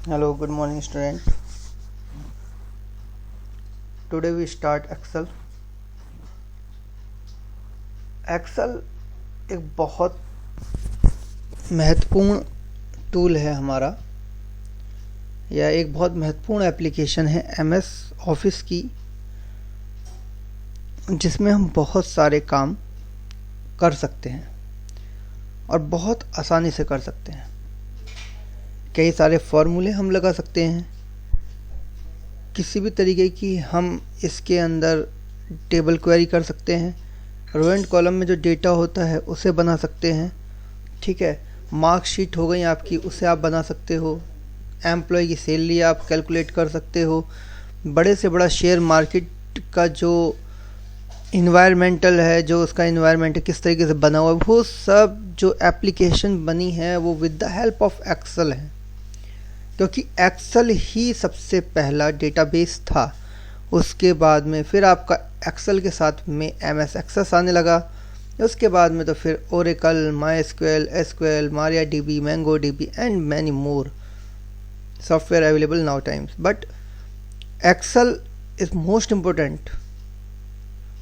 Hello, good morning student. Today we start Excel. Excel एक बहुत महत्वपूर्ण टूल है हमारा, या एक बहुत महत्वपूर्ण एप्लीकेशन है MS ऑफिस की, जिसमें हम बहुत सारे काम कर सकते हैं और बहुत आसानी से कर सकते हैं। कई सारे फॉर्मूले हम लगा सकते हैं, किसी भी तरीके की हम इसके अंदर टेबल क्वेरी कर सकते हैं, रो एंड कॉलम में जो डेटा होता है उसे बना सकते हैं। ठीक है, मार्कशीट हो गई आपकी, उसे आप बना सकते हो। एम्प्लॉय की सैलरी आप कैलकुलेट कर सकते हो। बड़े से बड़ा शेयर मार्केट का जो इन्वायरमेंटल है, जो उसका इन्वायरमेंट किस तरीके से बना हुआ है, वो सब जो एप्लीकेशन बनी है वो with the help of Excel है, क्योंकि एक्सेल ही सबसे पहला डेटाबेस था। उसके बाद में फिर आपका एक्सेल के साथ में MS एक्सेस आने लगा। उसके बाद में तो फिर Oracle, MySQL, SQL, MariaDB, MongoDB and many more software available now times, but Excel is most important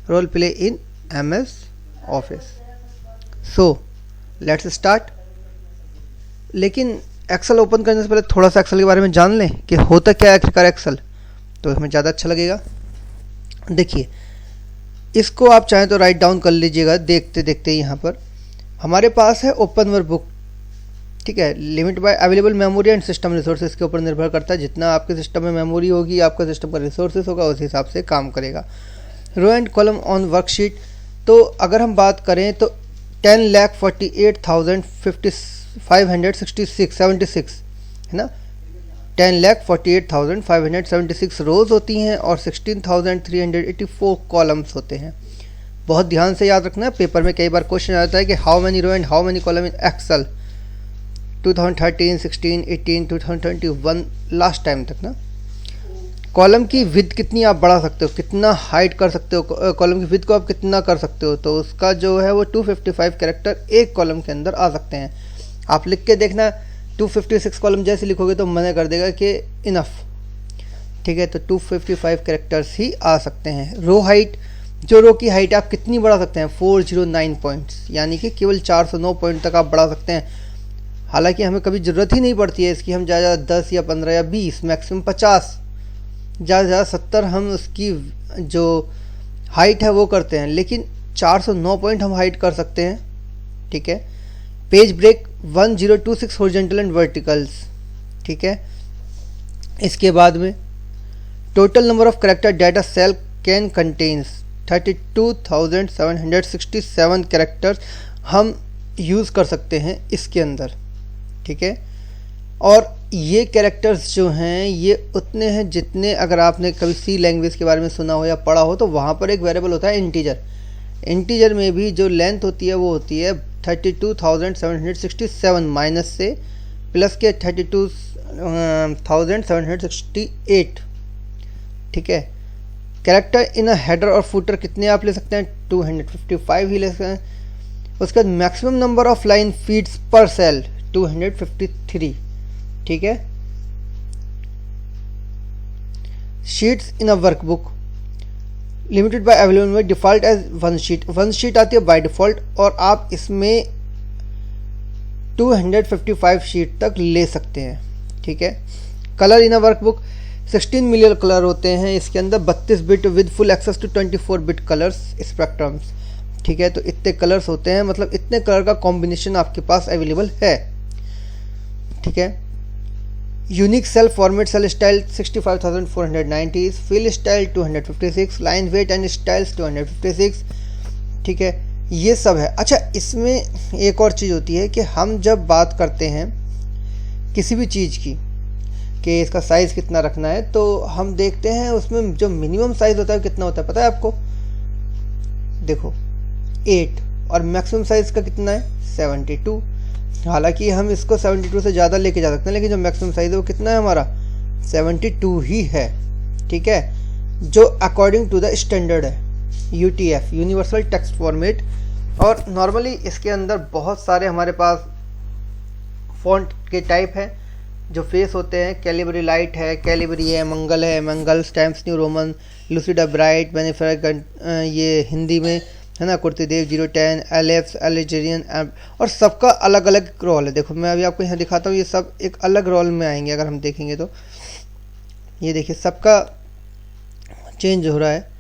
role play in MS Office. So let's start. लेकिन एक्सेल ओपन करने से पहले थोड़ा सा एक्सेल के बारे में जान लें कि होता क्या है आखिरकार एक्सेल, तो इसमें ज़्यादा अच्छा लगेगा। देखिए, इसको आप चाहें तो राइट डाउन कर लीजिएगा। देखते देखते यहाँ पर हमारे पास है ओपन वर्कबुक। ठीक है, limit by available memory and system resources के ऊपर निर्भर करता है। जितना आपके सिस्टम में मेमोरी होगी, आपका सिस्टम का रिसोर्सेज होगा, उस हिसाब से काम करेगा। Row and column on worksheet, तो अगर हम बात करें तो 10,48,566 है ना, 10,48,576 रोज़ होती हैं और 16,384 कॉलम्स होते हैं। बहुत ध्यान से याद रखना, पेपर में कई बार क्वेश्चन आता है कि how many row and how many column in Excel 2013, 16, 18, 2021 last time तक ना। कॉलम की विड्थ कितनी आप बढ़ा सकते हो, कितना हाइड कर सकते हो, कॉलम की विड्थ को आप कितना कर सकते हो, तो उसका जो है वो 255 कैरेक्टर एक कॉलम के अंदर आ सकते हैं। आप लिख के देखना, 256 कॉलम जैसे लिखोगे तो मना कर देगा कि इनफ। ठीक है, तो 255 कैरेक्टर्स ही आ सकते हैं। रो हाइट, जो रो की हाइट आप कितनी बढ़ा सकते हैं, 409 पॉइंट्स, यानी कि केवल 409 पॉइंट तक आप बढ़ा सकते हैं। हालांकि हमें कभी ज़रूरत ही नहीं पड़ती है इसकी, हम ज़्यादा 10 या 15 या 20, मैक्सिमम 50, ज़्यादा 70 हम उसकी जो हाइट है वो करते हैं, लेकिन 409 पॉइंट हम हाइट कर सकते हैं। ठीक है, page break 1026 horizontal and verticals. ठीक है, इसके बाद में total number of character data cell can contains 32,767 characters हम यूज़ कर सकते हैं इसके अंदर। ठीक है, और ये कैरेक्टर्स जो हैं ये उतने हैं जितने, अगर आपने कभी सी लैंग्वेज के बारे में सुना हो या पढ़ा हो, तो वहाँ पर एक वेरिएबल होता है इंटीजर। इंटीजर में भी जो लेंथ होती है वो होती है 32,767 माइनस से प्लस के 32,768। ठीक है, कैरेक्टर इन अ हेडर और फुटर कितने आप ले सकते हैं, 255 ही ले सकते हैं। उसके बाद maximum number of line feeds पर सेल 253। ठीक है, sheets in a workbook limited by available में डिफॉल्ट एज वन शीट आती है बाय डिफॉल्ट, और आप इसमें 255 शीट तक ले सकते हैं। ठीक है, colour in a workbook 16 million colour होते हैं इसके अंदर, 32 bit with full access to 24 bit colours spectrums. ठीक है, तो इतने कलर्स होते हैं, मतलब इतने कलर का कॉम्बिनेशन आपके पास अवेलेबल है। ठीक है, unique cell format cell style 65,490, fill style 256, line weight and styles 256। ठीक है, ये सब है। अच्छा, इसमें एक और चीज़ होती है कि हम जब बात करते हैं किसी भी चीज़ की कि इसका साइज़ कितना रखना है, तो हम देखते हैं उसमें जो मिनिमम साइज़ होता है कितना होता है, पता है आपको? देखो 8, और मैक्सिमम साइज़ का कितना है 72। हालांकि हम इसको 72 से ज़्यादा लेके जा सकते हैं, लेकिन जो मैक्सिमम साइज़ है वो कितना है हमारा 72 ही है। ठीक है, जो अकॉर्डिंग टू द स्टैंडर्ड है UTF, यूनिवर्सल टेक्स्ट फॉर्मेट। और नॉर्मली इसके अंदर बहुत सारे हमारे पास फ़ॉन्ट के टाइप हैं, जो फेस होते हैं, कैलिबरी लाइट है, कैलिबरी है, मंगल, टाइम्स न्यू रोमन, लूसिडा ब्राइट, बेनिफर, ये हिंदी में है ना, कुर्तीदेव 010, एलेप्स, एलिजेरियन, और सबका अलग अलग रोल है। देखो मैं अभी आपको यहाँ दिखाता हूँ, ये सब एक अलग रोल में आएंगे अगर हम देखेंगे तो। ये देखिए सबका चेंज हो रहा है।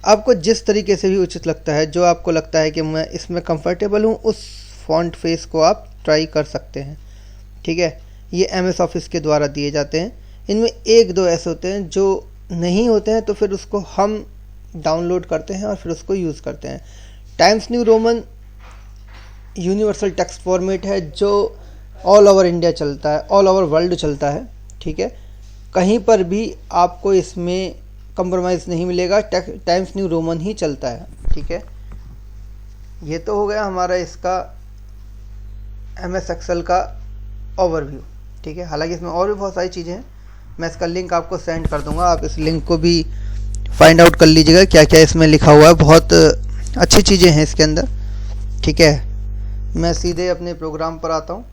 आपको जिस तरीके से भी उचित लगता है, जो आपको लगता है कि मैं इसमें कंफर्टेबल हूँ, उस फॉन्ट फेस को आप ट्राई कर सकते हैं। ठीक है, ये MS ऑफिस के द्वारा दिए जाते हैं। इनमें एक दो ऐसे होते हैं जो नहीं होते हैं, तो फिर उसको हम डाउनलोड करते हैं और फिर उसको यूज़ करते हैं। Times new Roman universal text format है, जो ऑल ओवर इंडिया चलता है, ऑल ओवर वर्ल्ड चलता है। ठीक है, कहीं पर भी आपको इसमें कंप्रोमाइज़ नहीं मिलेगा, टाइम्स न्यू रोमन ही चलता है। ठीक है, ये तो हो गया हमारा इसका MS एक्सेल का ओवरव्यू। ठीक है, हालांकि इसमें और भी बहुत सारी चीज़ें हैं, मैं इसका लिंक आपको सेंड कर दूंगा, आप इस लिंक को भी फाइंड आउट कर लीजिएगा क्या क्या इसमें लिखा हुआ है। बहुत अच्छी चीज़ें हैं इसके अंदर। ठीक है, मैं सीधे अपने प्रोग्राम पर आता हूँ।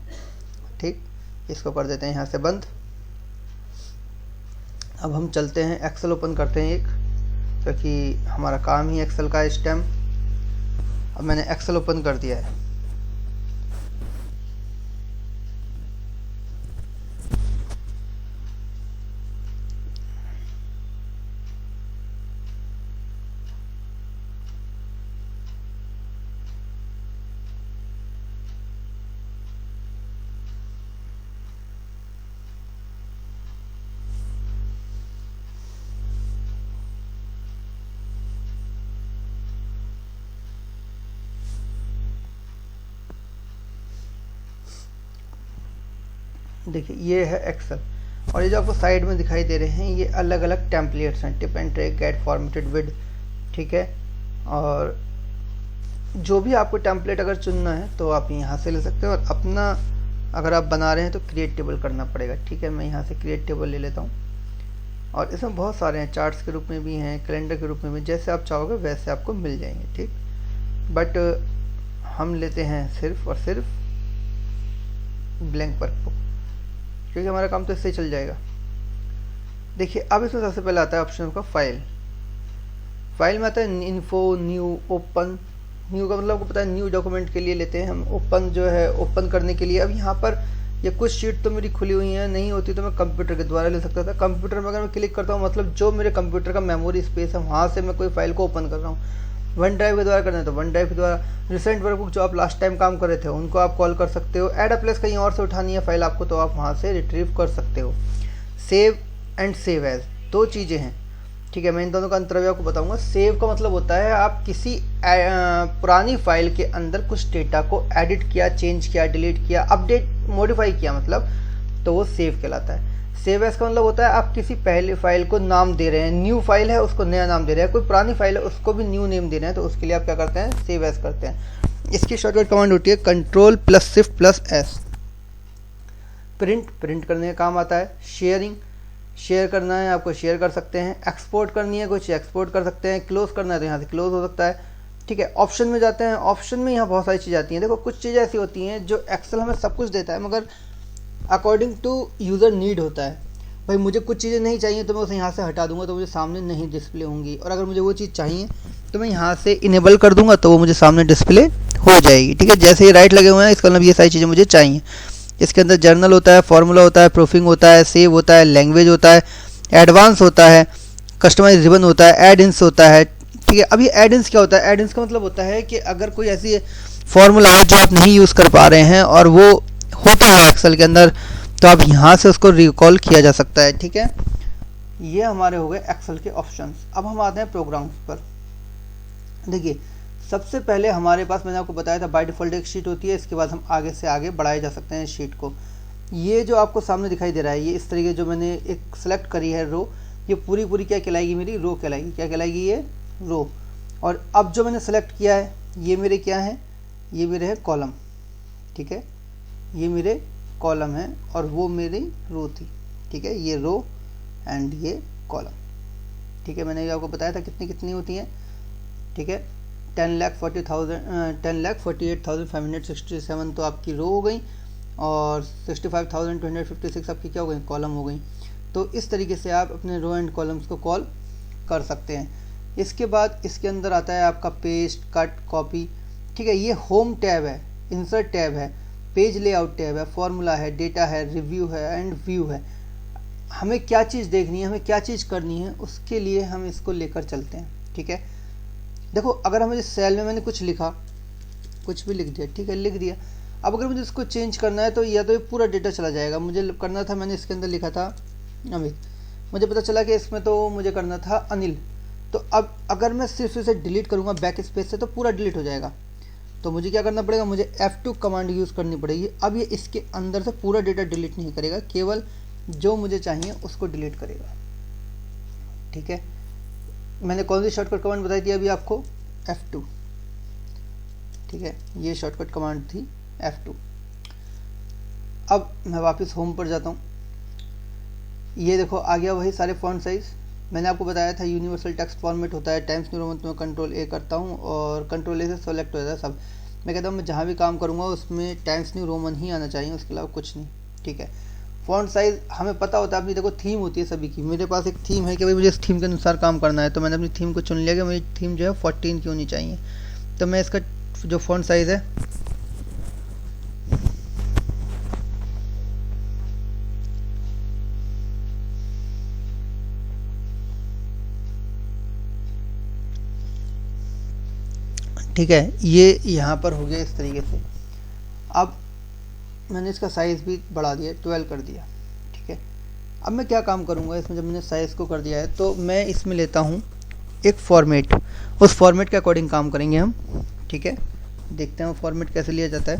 ठीक, इसको कर देते हैं यहाँ से बंद। अब हम चलते हैं, एक्सेल ओपन करते हैं एक, क्योंकि हमारा काम ही एक्सेल का इस टाइम। अब मैंने एक्सेल ओपन कर दिया है। देखिए ये है एक्सेल, और ये जो आपको साइड में दिखाई दे रहे हैं, ये अलग अलग टेम्पलेट्स हैं, tip and track, get formatted with. ठीक है, और जो भी आपको टेम्पलेट अगर चुनना है तो आप यहाँ से ले सकते हो, और अपना अगर आप बना रहे हैं तो क्रिएट टेबल करना पड़ेगा। ठीक है, मैं यहाँ से क्रिएट टेबल ले लेता हूँ, और इसमें बहुत सारे हैं, चार्ट्स के रूप में भी हैं, कैलेंडर के रूप में भी, जैसे आप चाहोगे वैसे आपको मिल जाएंगे। ठीक, बट हम लेते हैं सिर्फ और सिर्फ ब्लैंक वर्क बुक, क्योंकि हमारा काम तो इससे चल जाएगा। देखिए अब इसमें सबसे पहले आता है ऑप्शन आपका फाइल में आता है इन्फो, न्यू, ओपन। न्यू का मतलब आपको पता है, न्यू डॉक्यूमेंट के लिए लेते हैं हम। ओपन जो है ओपन करने के लिए। अब यहाँ पर ये कुछ शीट तो मेरी खुली हुई है, नहीं होती तो मैं कंप्यूटर के द्वारा ले सकता था। कंप्यूटर में अगर मैं क्लिक करता हूँ, मतलब जो मेरे कंप्यूटर का मेमोरी स्पेस है वहाँ से मैं कोई फाइल को ओपन कर रहा हूँ। वन ड्राइव के द्वारा करना है तो वन ड्राइव के द्वारा। रिसेंट वर्कबुक जो आप लास्ट टाइम काम कर रहे थे उनको आप कॉल कर सकते हो। ऐड अ प्लेस कहीं और से उठानी है फाइल आपको, तो आप वहाँ से रिट्रीव कर सकते हो। सेव एंड सेव एज, दो चीज़ें हैं। ठीक है, मैं इन दोनों का अंतर भी आपको बताऊंगा। सेव का मतलब होता है आप किसी पुरानी फाइल के अंदर कुछ डेटा को एडिट किया, चेंज किया, डिलीट किया, अपडेट, मॉडिफाई किया, मतलब तो वो सेव कहलाता है। सेव एज का मतलब होता है आप किसी पहले फाइल को नाम दे रहे हैं, न्यू फाइल है उसको नया नाम दे रहे हैं, कोई पुरानी फाइल है उसको भी न्यू नेम दे रहे हैं, तो उसके लिए आप क्या करते हैं, सेव एज करते हैं। इसकी शॉर्टकट कमांड होती है Ctrl+Shift+S। प्रिंट करने का काम आता है। शेयर करना है आपको, शेयर कर सकते हैं। एक्सपोर्ट करनी है कुछ, एक्सपोर्ट कर सकते हैं। क्लोज करना है तो यहाँ से क्लोज हो सकता है। ठीक है, ऑप्शन में जाते हैं। ऑप्शन में यहाँ बहुत सारी चीज़ें आती हैं। देखो कुछ चीज़ें ऐसी होती हैं जो एक्सेल हमें सब कुछ देता है, मगर अकॉर्डिंग टू यूज़र नीड होता है। भाई मुझे कुछ चीज़ें नहीं चाहिए तो मैं उसे यहाँ से हटा दूंगा तो मुझे सामने नहीं डिस्प्ले होंगी, और अगर मुझे वो चीज़ चाहिए तो मैं यहाँ से इनेबल कर दूंगा तो वो मुझे सामने डिस्प्ले हो जाएगी। ठीक है, जैसे ये राइट लगे हुए हैं इसका मतलब ये सारी चीज़ें मुझे चाहिए। इसके अंदर जर्नल होता है, फॉर्मूला होता है, प्रूफिंग होता है, सेव होता है, लैंग्वेज होता है, एडवांस होता है, कस्टमाइज रिबन होता है, एड इंस होता है। ठीक है, अब ये एड इंस क्या होता है? एड इंस का मतलब होता है कि अगर कोई ऐसी फॉर्मूला है जो आप नहीं यूज़ कर पा रहे हैं और वो होता है एक्सेल के अंदर, तो आप यहाँ से उसको रिकॉल किया जा सकता है। ठीक है, ये हमारे हो गए एक्सेल के ऑप्शंस। अब हम आते हैं प्रोग्राम्स पर। देखिए सबसे पहले हमारे पास, मैंने आपको बताया था बाय डिफ़ॉल्ट एक शीट होती है, इसके बाद हम आगे से आगे बढ़ाए जा सकते हैं शीट को। ये जो आपको सामने दिखाई दे रहा है, ये इस तरीके जो मैंने एक सेलेक्ट करी है रो, ये पूरी क्या कहलाएगी, मेरी रो कहलाएगी। क्या कहलाएगी? ये रो। और अब जो मैंने सेलेक्ट किया है ये मेरे क्या है, ये मेरे है कॉलम। ठीक है, ये मेरे कॉलम है और वो मेरी रो थी। ठीक है, ये रो एंड ये कॉलम। ठीक है, मैंने ये आपको बताया था कितनी होती हैं। ठीक है, 10,48,567 तो आपकी रो हो गई, और 65,256 आपकी क्या हो गई, कॉलम हो गई। तो इस तरीके से आप अपने रो एंड कॉलम्स को कॉल कर सकते हैं। इसके बाद इसके अंदर आता है आपका पेस्ट, कट, कॉपी। ठीक है, ये होम टैब है, इंसर्ट टैब है, पेज लेआउट टैब है, फॉर्मूला है, डेटा है, रिव्यू है एंड व्यू है। हमें क्या चीज़ देखनी है, हमें क्या चीज़ करनी है, उसके लिए हम इसको लेकर चलते हैं। ठीक है, देखो अगर हमें सेल में मैंने कुछ लिखा, कुछ भी लिख दिया, ठीक है, लिख दिया। अब अगर मुझे इसको चेंज करना है तो या तो ये पूरा डेटा चला जाएगा। मुझे करना था, मैंने इसके अंदर लिखा था अमित, मुझे पता चला कि इसमें तो मुझे करना था अनिल। तो अब अगर मैं सिर्फ इसे डिलीट करूँगा बैक स्पेस से तो पूरा डिलीट हो जाएगा। तो मुझे क्या करना पड़ेगा, मुझे F2 कमांड यूज़ करनी पड़ेगी। अब ये इसके अंदर से पूरा डेटा डिलीट नहीं करेगा, केवल जो मुझे चाहिए उसको डिलीट करेगा। ठीक है, मैंने कौन सी शॉर्टकट कमांड बताई थी अभी आपको, F2। ठीक है, ये शॉर्टकट कमांड थी F2। अब मैं वापस होम पर जाता हूँ। ये देखो आ गया वही सारे फॉन्ट साइज़। मैंने आपको बताया था यूनिवर्सल टेक्स्ट फॉर्मेट होता है, टाइम्स न्यू रोमन में कंट्रोल A करता हूँ और कंट्रोल A से सेलेक्ट हो जाता है सब। मैं कहता हूँ मैं जहाँ भी काम करूँगा उसमें टाइम्स न्यू रोमन ही आना चाहिए, उसके अलावा कुछ नहीं। ठीक है, फॉन्ट साइज़ हमें पता होता है, अपनी देखो थीम होती है सभी की। मेरे पास एक थीम है कि भाई मुझे इस थीम के अनुसार काम करना है, तो मैंने अपनी थीम को चुन लिया कि मेरी थीम जो है 14 की होनी चाहिए। तो मैं इसका जो फॉन्ट साइज़ है ठीक है, ये यहाँ पर हो गया इस तरीके से। अब मैंने इसका साइज़ भी बढ़ा दिया, 12 कर दिया। ठीक है, अब मैं क्या काम करूँगा इसमें, जब मैंने साइज़ को कर दिया है तो मैं इसमें लेता हूँ एक फॉर्मेट, उस फॉर्मेट के अकॉर्डिंग काम करेंगे हम। ठीक है, देखते हैं वो फॉर्मेट कैसे लिया जाता है।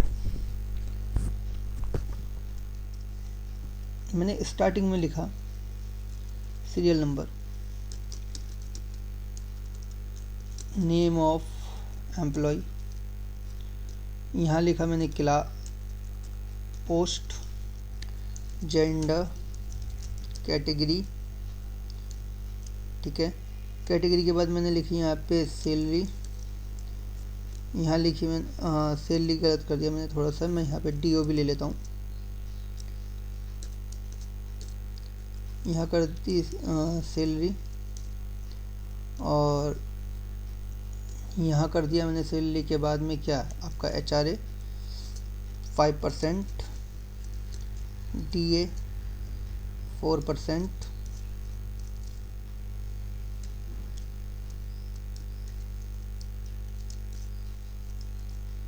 मैंने स्टार्टिंग में लिखा serial number, name of employee, यहाँ लिखा मैंने क्लास, पोस्ट, जेंडर, कैटेगरी। ठीक है, कैटेगरी के बाद मैंने लिखी यहाँ पे सैलरी, यहाँ लिखी मैंने सैलरी गलत कर दिया मैंने थोड़ा सा, मैं यहाँ पे DO भी ले लेता हूँ। यहाँ कर दी सैलरी और यहाँ कर दिया मैंने सैलरी के बाद में क्या आपका HRA 5%, DA 4%,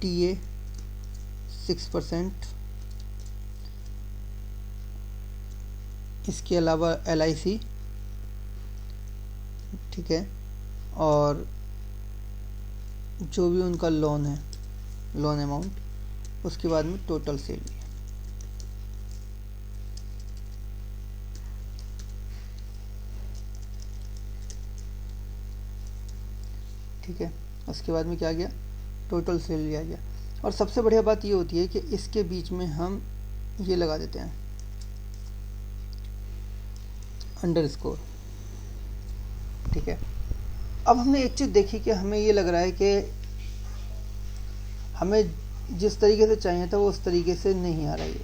TA 6%, इसके अलावा LIC। ठीक है, और जो भी उनका लोन है, लोन अमाउंट, उसके बाद में टोटल सैलरी। ठीक है, उसके बाद में क्या आ गया, टोटल सैलरी आ गया। और सबसे बढ़िया बात ये होती है कि इसके बीच में हम ये लगा देते हैं अंडरस्कोर। ठीक है, अब हमने एक चीज़ देखी कि हमें ये लग रहा है कि हमें जिस तरीके से चाहिए था वो उस तरीके से नहीं आ रही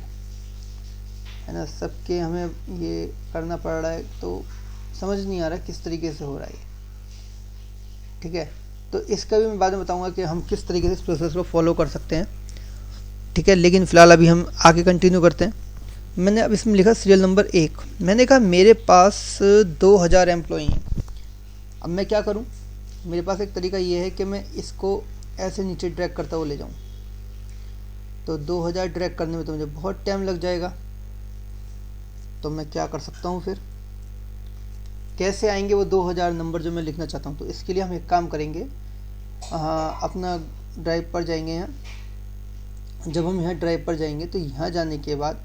है ना, सबके हमें ये करना पड़ रहा है तो समझ नहीं आ रहा किस तरीके से हो रहा है। ठीक है, तो इसका भी मैं बाद में बताऊंगा कि हम किस तरीके से इस प्रोसेस को फॉलो कर सकते हैं। ठीक है, लेकिन फ़िलहाल अभी हम आगे कंटिन्यू करते हैं। मैंने अब इसमें लिखा सीरियल नंबर 1। मैंने कहा मेरे पास 2000 एम्प्लॉई हैं। अब मैं क्या करूं, मेरे पास एक तरीका ये है कि मैं इसको ऐसे नीचे ड्रैग करता हुआ ले जाऊं। तो 2000 ड्रैग करने में तो मुझे बहुत टाइम लग जाएगा। तो मैं क्या कर सकता हूं, फिर कैसे आएंगे वो 2000 नंबर जो मैं लिखना चाहता हूं। तो इसके लिए हम एक काम करेंगे, अपना ड्राइव पर जाएंगे। यहाँ जब हम यहाँ ड्राइव पर जाएंगे तो यहाँ जाने के बाद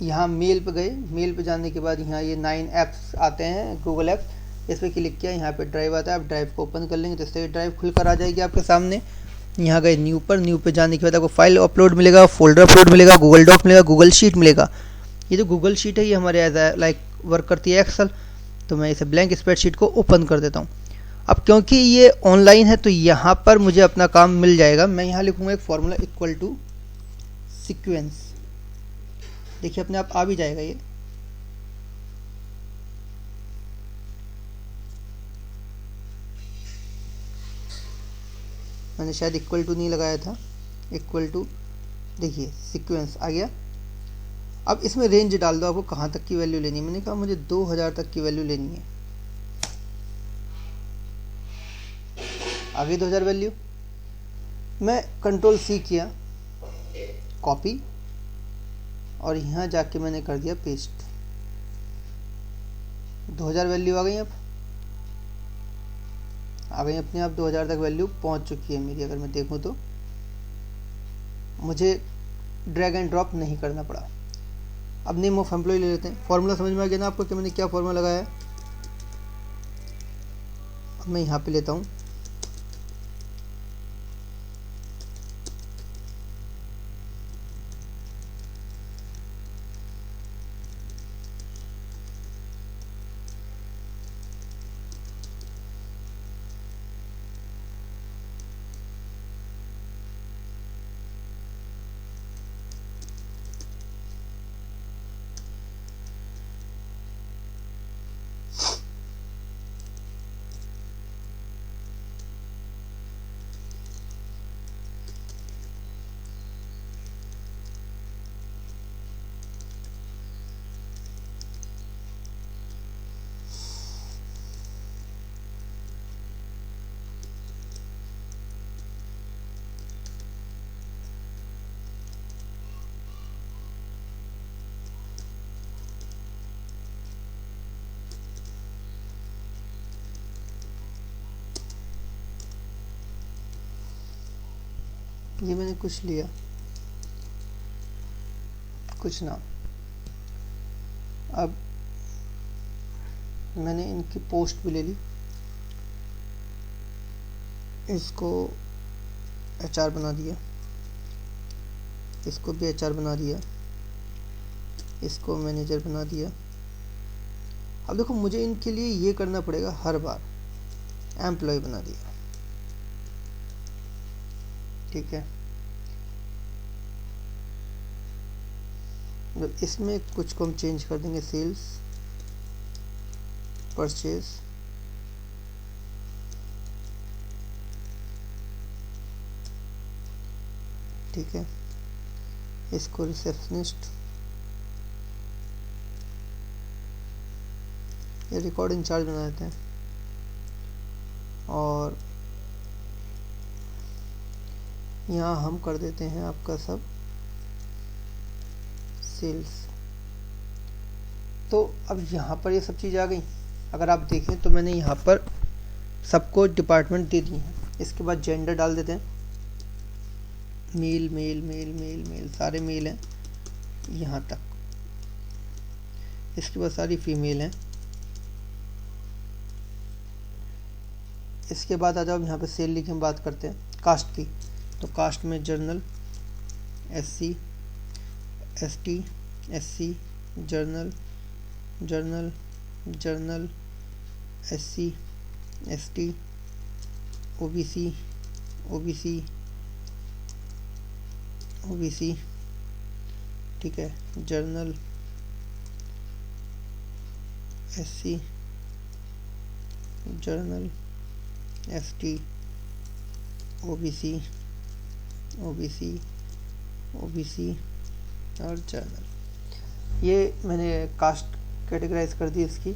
यहाँ मेल पे गए, मेल पे जाने के बाद यहाँ ये 9 ऐप्स आते हैं, गूगल ऐप्स, इस पर क्लिक किया, यहाँ पे ड्राइव आता है। आप ड्राइव को ओपन कर लेंगे तो इस तरह ड्राइव खुलकर आ जाएगी आपके सामने। यहाँ गए न्यू पर, न्यू पे जाने के बाद आपको फाइल अपलोड मिलेगा, फोल्डर अपलोड मिलेगा, गूगल डॉक मिलेगा, गूगल शीट मिलेगा। ये जो गूगल शीट है ये हमारे एज लाइक वर्क करती है एक्सेल। तो मैं इसे ब्लैंक स्प्रेडशीट को ओपन कर देता हूँ। अब क्योंकि ये ऑनलाइन है तो यहाँ पर मुझे अपना काम मिल जाएगा। मैं यहाँ लिखूँगा एक फार्मूला इक्वल टू सीक्वेंस। देखिए अपने आप आ भी जाएगा ये। मैंने शायद इक्वल टू नहीं लगाया था, इक्वल टू, देखिए सीक्वेंस आ गया। अब इसमें रेंज डाल दो, आपको कहाँ तक की वैल्यू लेनी है। मैंने कहा मुझे 2000 तक की वैल्यू लेनी है। आ गई 2000 वैल्यू। मैं कंट्रोल सी किया, कॉपी, और यहाँ जाके मैंने कर दिया पेस्ट। 2000 वैल्यू आ गई। अब आ गई अपने आप, 2000 तक वैल्यू पहुँच चुकी है मेरी। अगर मैं देखूँ तो मुझे ड्रैग एंड ड्रॉप नहीं करना पड़ा। अब नेम ऑफ एम्प्लॉय ले लेते हैं। फॉर्मूला समझ में आ गया ना आपको कि मैंने क्या फॉर्मूला लगाया है। अब मैं यहाँ पे लेता हूँ, ये मैंने कुछ लिया, कुछ नाम। अब मैंने इनकी पोस्ट भी ले ली, इसको HR बना दिया, इसको भी HR बना दिया, इसको मैनेजर बना दिया। अब देखो मुझे इनके लिए ये करना पड़ेगा हर बार, एम्प्लॉय बना दिया, ठीक है। तो इसमें कुछ को हम चेंज कर देंगे, सेल्स, परचेज, ठीक है। इसको रिसेप्शनिस्ट, ये रिकॉर्ड इंचार्ज बना देते हैं, और यहाँ हम कर देते हैं आपका सब सेल्स। तो अब यहाँ पर ये सब चीज़ आ गई। अगर आप देखें तो मैंने यहाँ पर सबको डिपार्टमेंट दे दी हैं। इसके बाद जेंडर डाल देते हैं, male male male male male, सारे मेल हैं यहाँ तक। इसके बाद सारी फीमेल हैं। इसके बाद आ जाओ यहाँ पे सेल लिखे हम बात करते हैं कास्ट की। तो कास्ट में journal, SC, ST, SC, journal, journal, journal, SC, ST, OBC, OBC, OBC, ठीक है, journal, SC, journal, ST, OBC, OBC, OBC और जर्नल। ये मैंने कास्ट कैटेगराइज कर दी इसकी।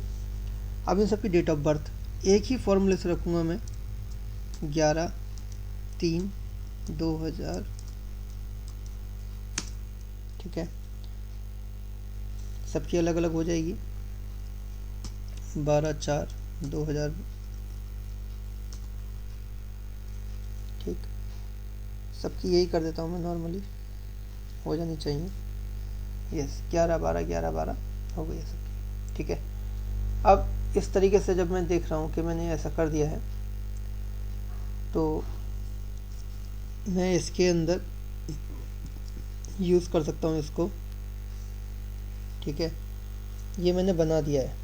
अब इन सबकी डेट ऑफ बर्थ एक ही फॉर्मूले से रखूँगा मैं, 11/3/2000, ठीक है। सबकी अलग अलग हो जाएगी, 12/4/2000, ठीक। सबकी यही कर देता हूँ मैं, नॉर्मली हो जानी चाहिए। यस, 11/12 हो गई है सबकी, ठीक है। अब इस तरीके से जब मैं देख रहा हूँ कि मैंने ऐसा कर दिया है, तो मैं इसके अंदर यूज़ कर सकता हूँ इसको, ठीक है। ये मैंने बना दिया है,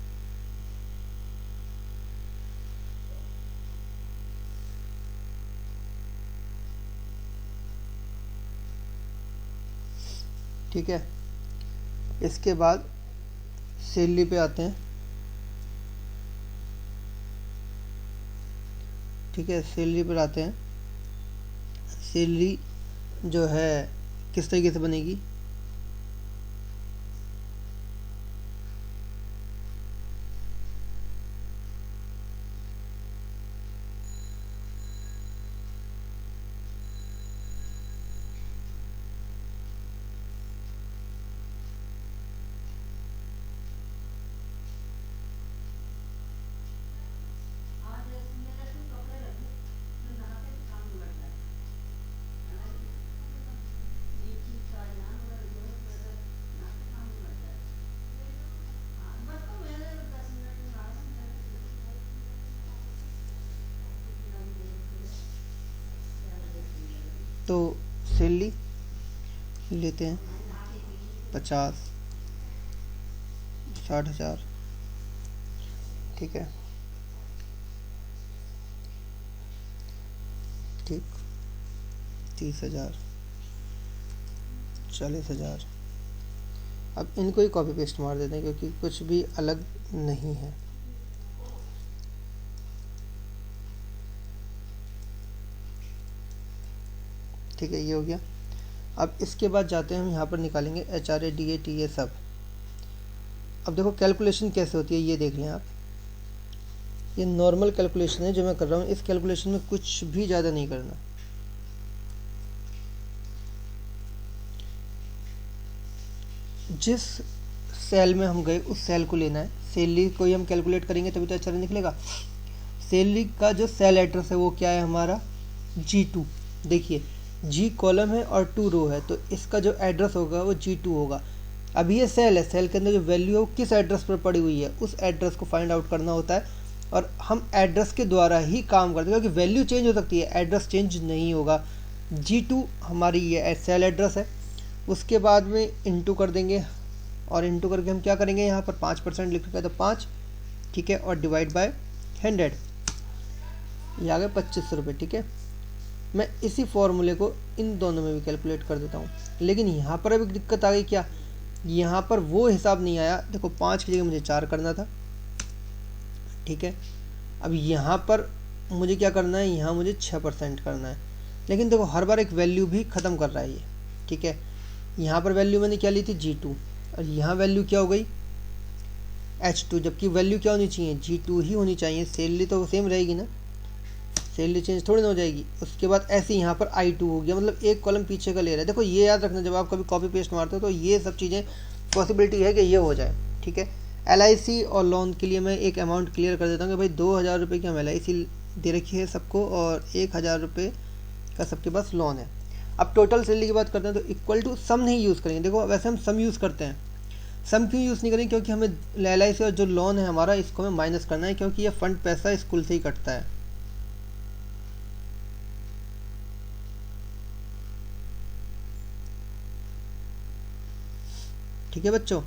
ठीक है। इसके बाद सैलरी पे आते हैं। ठीक है, सैलरी पर आते हैं। सैलरी जो है किस तरीके से बनेगी, तो सैलरी लेते हैं 50-60 हज़ार। ठीक है, ठीक, 30 हज़ार, 40 हज़ार। अब इनको ही कॉपी पेस्ट मार देते हैं क्योंकि कुछ भी अलग नहीं है। ठीक है, ये हो गया। अब इसके बाद जाते हैं हम यहाँ पर निकालेंगे HRA DA TA सब। अब देखो कैलकुलेशन कैसे होती है ये देख लें आप। ये नॉर्मल कैलकुलेशन है जो मैं कर रहा हूँ। इस कैलकुलेशन में कुछ भी ज़्यादा नहीं करना। जिस सेल में हम गए उस सेल को लेना है। सैलरी को ही हम कैलकुलेट करेंगे तभी तो HRA निकलेगा। सैलरी का जो सेल एड्रेस है वो क्या है हमारा, G2। देखिए G कॉलम है और 2 रो है, तो इसका जो एड्रेस होगा वो G2 होगा। अब ये सेल है, सेल के अंदर जो वैल्यू है वो किस एड्रेस पर पड़ी हुई है उस एड्रेस को फाइंड आउट करना होता है। और हम एड्रेस के द्वारा ही काम करते हैं क्योंकि वैल्यू चेंज हो सकती है, एड्रेस चेंज नहीं होगा। G2 हमारी ये सेल एड्रेस है। उसके बाद में इंटू कर देंगे और इंटू करके हम क्या करेंगे, यहाँ पर 5% लिख रखा है तो 5। ठीक है, और डिवाइड बाय 100, ये आ गए 2500 रुपये। ठीक है, मैं इसी फॉर्मूले को इन दोनों में भी कैलकुलेट कर देता हूँ। लेकिन यहाँ पर अभी दिक्कत आ गई क्या, यहाँ पर वो हिसाब नहीं आया। देखो 5 की जगह मुझे 4 करना था। ठीक है, अब यहाँ पर मुझे क्या करना है, यहाँ मुझे 6% करना है। लेकिन देखो हर बार एक वैल्यू भी ख़त्म कर रहा है ये। ठीक है, यहाँ पर वैल्यू मैंने क्या ली थी G2 और यहाँ वैल्यू क्या हो गई H2, जबकि वैल्यू क्या होनी चाहिए, G2 ही होनी चाहिए। सैलरी तो सेम रहेगी ना, सैलरी चेंज थोड़ी ना हो जाएगी। उसके बाद ऐसे यहाँ पर I2 हो गया, मतलब एक कॉलम पीछे का ले रहा है। देखो ये याद रखना, जब आप कभी कॉपी पेस्ट मारते हो तो ये सब चीज़ें पॉसिबिलिटी है कि ये हो जाए। ठीक है, LIC और लोन के लिए मैं एक अमाउंट क्लियर कर देता हूँ कि भाई 2000 रुपये की हम LIC दे रखी है सबको और 1000 रुपये का सबके पास लोन है। अब टोटल सैलरी की बात करते हैं तो इक्वल टू सम नहीं यूज़ करेंगे। देखो वैसे हम सम यूज़ करते हैं, सम क्यों यूज़ नहीं करेंगे, क्योंकि हमें LIC और जो लोन है हमारा इसको हमें माइनस करना है, क्योंकि ये फंड पैसा स्कूल से ही कटता है। ठीक है बच्चों,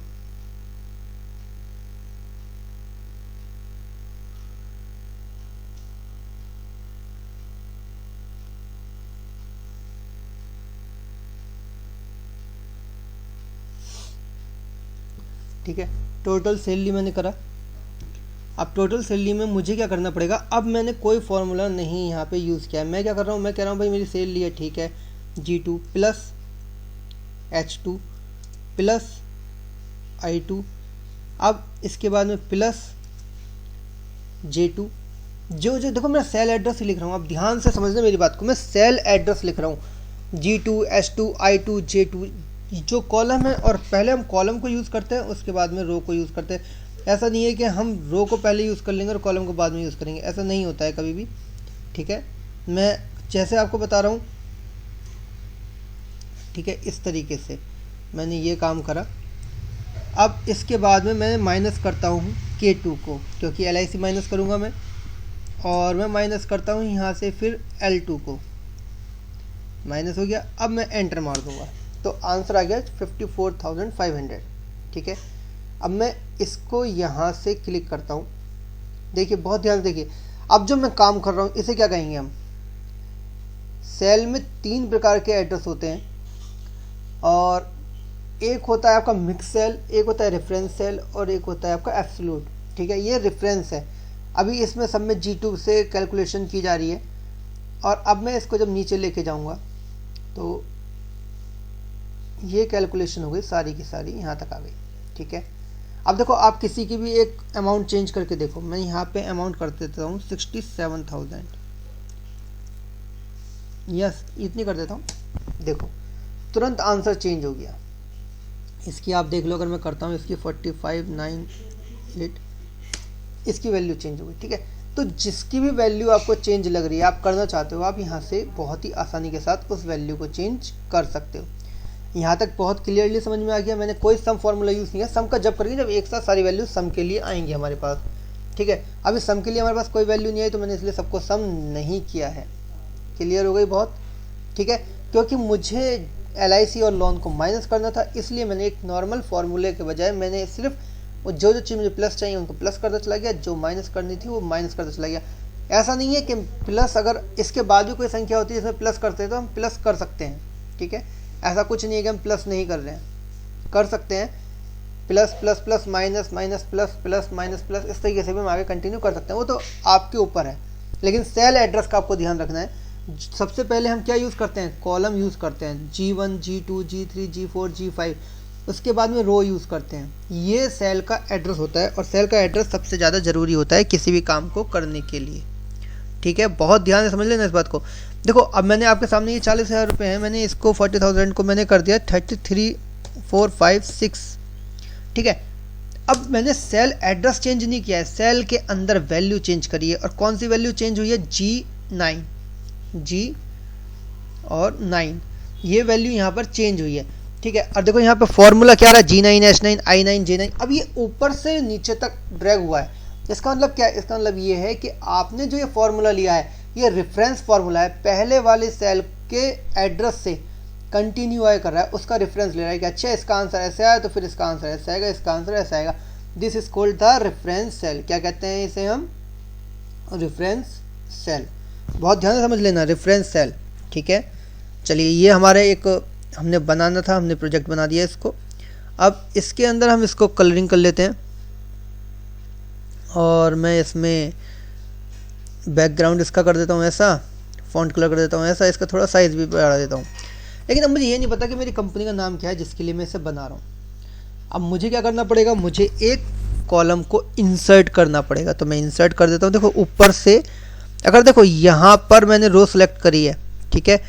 ठीक है। टोटल सैलरी मैंने करा। अब टोटल सैलरी में मुझे क्या करना पड़ेगा, अब मैंने कोई फार्मूला नहीं यहाँ पे यूज़ किया है। मैं क्या कर रहा हूँ, मैं कह रहा हूँ भाई मेरी सैलरी है, ठीक है, G2 plus H2 plus I2, अब इसके बाद में प्लस J2। जो देखो मैं सेल एड्रेस ही लिख रहा हूँ, अब ध्यान से समझना मेरी बात को, मैं सेल एड्रेस लिख रहा हूँ G2 H2 I2 J2 जो कॉलम है, और पहले हम कॉलम को यूज़ करते हैं उसके बाद में रो को यूज़ करते हैं। ऐसा नहीं है कि हम रो को पहले यूज़ कर लेंगे और कॉलम को बाद में यूज़ करेंगे, ऐसा नहीं होता है कभी भी। ठीक है, मैं जैसे आपको बता रहा हूँ, ठीक है, इस तरीके से मैंने ये काम करा। अब इसके बाद में मैं माइनस करता हूँ K2 को, क्योंकि LIC माइनस करूँगा मैं, और मैं माइनस करता हूँ यहाँ से फिर L2 को, माइनस हो गया। अब मैं एंटर मार दूँगा तो आंसर आ गया 54,500। ठीक है, अब मैं इसको यहाँ से क्लिक करता हूँ। देखिए बहुत ध्यान से देखिए, अब जो मैं काम कर रहा हूँ इसे क्या कहेंगे हम, सेल में 3 प्रकार के एड्रेस होते हैं और एक होता है आपका मिक्स सेल, एक होता है रेफरेंस सेल और एक होता है आपका एब्सोल्यूट। ठीक है, ये रेफरेंस है। अभी इसमें सब में G2 से कैलकुलेशन की जा रही है और अब मैं इसको जब नीचे लेके जाऊंगा तो ये कैलकुलेशन हो गई सारी की सारी, यहाँ तक आ गई। ठीक है, अब देखो आप किसी की भी एक अमाउंट चेंज करके देखो। मैं यहाँ पे अमाउंट कर देता हूँ 67,000, यस इतनी कर देता हूँ। देखो तुरंत आंसर चेंज हो गया। इसकी आप देख लो, अगर मैं करता हूँ इसकी 45,908, इसकी वैल्यू चेंज हो गई। ठीक है, तो जिसकी भी वैल्यू आपको चेंज लग रही है, आप करना चाहते हो, आप यहाँ से बहुत ही आसानी के साथ उस वैल्यू को चेंज कर सकते हो। यहाँ तक बहुत क्लियरली समझ में आ गया। मैंने कोई सम फॉर्मूला यूज़ नहीं है। सम का जब करेंगे जब एक साथ सारी वैल्यू सम के लिए आएंगी हमारे पास। ठीक है, अभी सम के लिए हमारे पास कोई वैल्यू नहीं आई तो मैंने इसलिए सबको सम नहीं किया है। क्लियर हो गई बहुत। ठीक है, क्योंकि मुझे LIC और लोन को माइनस करना था, इसलिए मैंने एक नॉर्मल फार्मूले के बजाय मैंने सिर्फ वो जो चीज़ मुझे प्लस चाहिए उनको प्लस करता चला गया, जो माइनस करनी थी वो माइनस करता चला गया। ऐसा नहीं है कि प्लस अगर इसके बाद भी कोई संख्या होती है जिसमें प्लस करते हैं तो हम प्लस कर सकते हैं। ठीक है, ऐसा कुछ नहीं है कि हम प्लस नहीं कर रहे हैं, कर सकते हैं। Plus plus plus minus minus plus plus minus plus, इस तरीके से भी हम आगे कंटिन्यू कर सकते हैं, वो तो आपके ऊपर है। लेकिन सेल एड्रेस का आपको ध्यान रखना है। सबसे पहले हम क्या यूज़ करते हैं, कॉलम यूज़ करते हैं, G1 G2 G3 G4 G5, उसके बाद में रो यूज़ करते हैं। ये सेल का एड्रेस होता है और सेल का एड्रेस सबसे ज़्यादा ज़रूरी होता है किसी भी काम को करने के लिए। ठीक है, बहुत ध्यान से समझ लेना इस बात को। देखो अब मैंने आपके सामने ये 40,000 रुपये हैं, मैंने इसको 40,000 को मैंने कर दिया 33,456। ठीक है, अब मैंने सेल एड्रेस चेंज नहीं किया है, सेल के अंदर वैल्यू चेंज करी है। और कौन सी वैल्यू चेंज हुई है, G9, G और 9, ये वैल्यू यहाँ पर चेंज हुई है। ठीक है, और देखो यहाँ पे फॉर्मूला क्या रहा है, G9 H9 I9 J9। अब ये ऊपर से नीचे तक ड्रैग हुआ है। इसका मतलब क्या है, इसका मतलब ये है कि आपने जो ये फॉर्मूला लिया है ये रेफरेंस फार्मूला है, पहले वाले सेल के एड्रेस से कंटिन्यू आए कर रहा है, उसका रेफरेंस ले रहा है कि अच्छा इसका आंसर ऐसे आया तो फिर इसका आंसर ऐसा आएगा, इसका आंसर ऐसा आएगा। This is called the reference cell. क्या कहते हैं इसे हम, रेफरेंस सेल। बहुत ध्यान से समझ लेना, रेफरेंस सेल। ठीक है, चलिए ये हमारे एक हमने बनाना था, हमने प्रोजेक्ट बना दिया इसको। अब इसके अंदर हम इसको कलरिंग कर लेते हैं और मैं इसमें बैकग्राउंड इसका कर देता हूँ ऐसा, फॉन्ट कलर कर देता हूँ ऐसा, इसका थोड़ा साइज़ भी बढ़ा देता हूँ। लेकिन अब मुझे ये नहीं पता कि मेरी कंपनी का नाम क्या है जिसके लिए मैं इसे बना रहा हूँ। अब मुझे क्या करना पड़ेगा, मुझे एक कॉलम को इंसर्ट करना पड़ेगा। तो मैं इंसर्ट कर देता हूँ। देखो ऊपर से अगर देखो यहाँ पर मैंने रो सेलेक्ट करी है। ठीक है,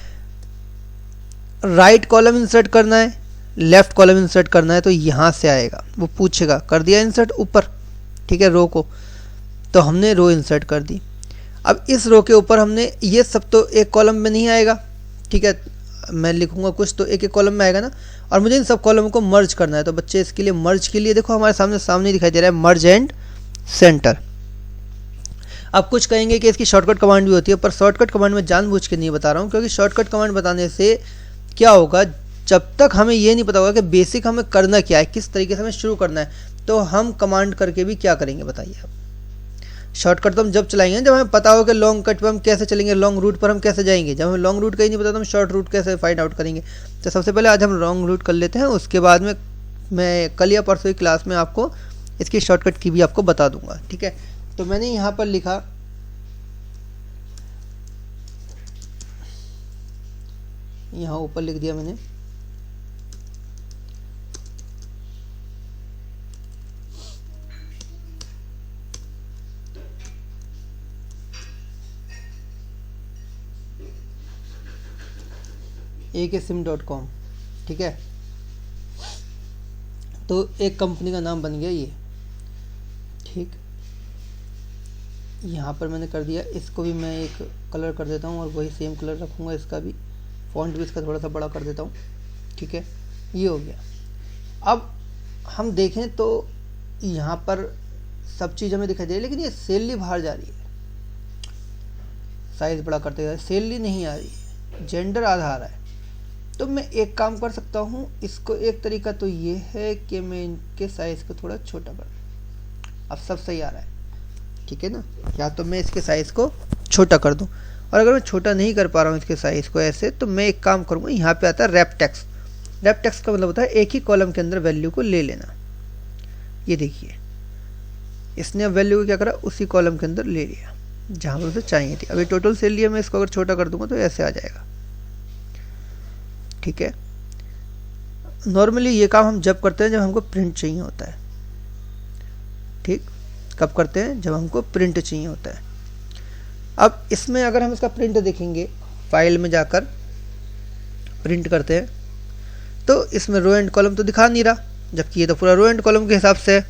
राइट कॉलम इंसर्ट करना है, लेफ्ट कॉलम इंसर्ट करना है, तो यहाँ से आएगा, वो पूछेगा कर दिया इंसर्ट ऊपर। ठीक है, रो को तो हमने रो इंसर्ट कर दी। अब इस रो के ऊपर हमने ये सब तो एक कॉलम में नहीं आएगा। ठीक है, मैं लिखूंगा कुछ तो एक एक कॉलम में आएगा ना, और मुझे इन सब कॉलम को मर्ज करना है। तो बच्चे इसके लिए मर्ज के लिए देखो हमारे सामने दिखाई दे रहा है मर्ज एंड सेंटर। अब कुछ कहेंगे कि इसकी शॉर्टकट कमांड भी होती है, पर शॉर्टकट कमांड में जानबूझ के नहीं बता रहा हूँ, क्योंकि शॉर्टकट कमांड बताने से क्या होगा, जब तक हमें ये नहीं पता होगा कि बेसिक हमें करना क्या है, किस तरीके से हमें शुरू करना है, तो हम कमांड करके भी क्या करेंगे बताइए आप। शॉर्टकट तो हम जब चलाएंगे जब हमें पता हो कि लॉन्ग कट पर हम कैसे चलेंगे, लॉन्ग रूट पर हम कैसे जाएंगे। जब हमें लॉन्ग रूट का ही नहीं पता तो हम शॉर्ट रूट कैसे फाइंड आउट करेंगे। तो सबसे पहले आज हम लॉन्ग रूट कर लेते हैं, उसके बाद में मैं कल या परसों की क्लास में आपको इसकी शॉर्टकट की भी आपको बता दूंगा। ठीक है, तो मैंने यहाँ पर लिखा, यहाँ ऊपर लिख दिया मैंने aksim.com। ठीक है, तो एक कंपनी का नाम बन गया ये। ठीक, यहाँ पर मैंने कर दिया। इसको भी मैं एक कलर कर देता हूँ और वही सेम कलर रखूँगा, इसका भी फॉन्ट भी इसका थोड़ा सा बड़ा कर देता हूँ। ठीक है, ये हो गया। अब हम देखें तो यहाँ पर सब चीज़ हमें दिखाई दे रही है, लेकिन ये सैलरी बाहर जा रही है, साइज़ बड़ा करते हुए सैलरी नहीं आ रही है, जेंडर आधा आ रहा है। तो मैं एक काम कर सकता हूँ, इसको एक तरीका तो ये है कि मैं इनके साइज़ को थोड़ा छोटा कर दूँ। अब सब सही आ रहा है, ठीक है ना। या तो मैं इसके साइज़ को छोटा कर दूँ, और अगर मैं छोटा नहीं कर पा रहा हूँ इसके साइज़ को ऐसे, तो मैं एक काम करूँगा, यहाँ पे आता है रैप टेक्स्ट। रैप टेक्स्ट का मतलब होता है एक ही कॉलम के अंदर वैल्यू को ले लेना। ये देखिए इसने अब वैल्यू को क्या करा, उसी कॉलम के अंदर ले लिया जहाँ पर उसे चाहिए थी। अभी टोटल सेल लिया, मैं इसको अगर छोटा कर दूंगा तो ऐसे आ जाएगा। ठीक है, नॉर्मली ये काम हम जब करते हैं जब हमको प्रिंट चाहिए होता है। ठीक, कब करते हैं, जब हमको प्रिंट चाहिए होता है। अब इसमें अगर हम इसका प्रिंट देखेंगे, फाइल में जाकर प्रिंट करते हैं तो इसमें रो एंड कॉलम तो दिखा नहीं रहा, जबकि ये तो पूरा रो एंड कॉलम के हिसाब से है।